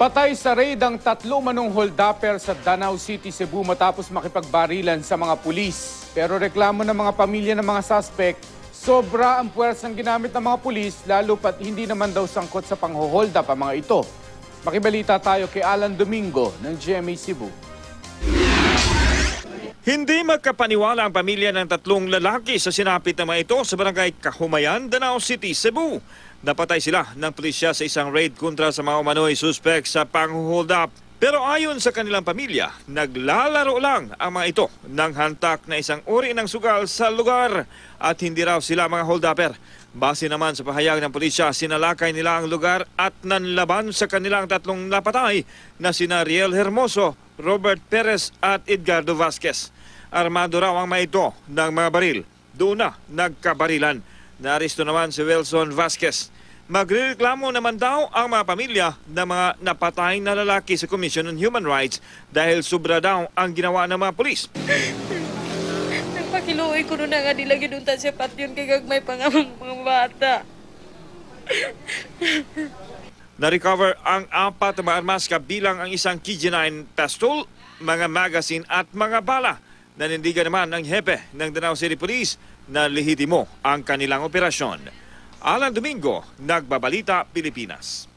Patay sa raid ang 3 manong holdupper sa Danau City, Cebu matapos makipagbarilan sa mga pulis. Pero reklamo ng mga pamilya ng mga suspect, sobra ang puwersang ginamit ng mga pulis lalo pat hindi naman daw sangkot sa panghold up ang mga ito. Makibalita tayo kay Alan Domingo ng GMA Cebu. Hindi magkapaniwala ang pamilya ng 3 lalaki sa sinapit na mga ito sa barangay Kahumayan, Danau City, Cebu. Napatay sila ng pulisya sa isang raid kontra sa mga umano'y suspect sa pang-hold up. Pero ayon sa kanilang pamilya, naglalaro lang ang mga ito ng hantak na isang uri ng sugal sa lugar at hindi raw sila mga hold-upper. Base naman sa pahayag ng pulisya, sinalakay nila ang lugar at nanlaban sa kanilang 3 napatay na sina Riel Hermoso, Robert Perez at Edgardo Vasquez. Armado raw ang mga ito ng mga baril. Doon na nagkabarilan. Naaresto naman si Wilson Vasquez. Magrereklamo naman daw ang mga pamilya ng mga napatay na lalaki sa Commission on Human Rights dahil sobra daw ang ginawa ng mga pulis. Nagpakiluoy ko na nga nila ginunta siya pat yun kay gagmay pangamang mga bata. Na-recover ang 4 na mga armas kabilang ang isang KG-9 pistol, mga magazine at mga bala. Nanindigan naman ng hepe ng Danau City Police na lehitimo ang kanilang operasyon. Alan Domingo, Nagbabalita, Pilipinas.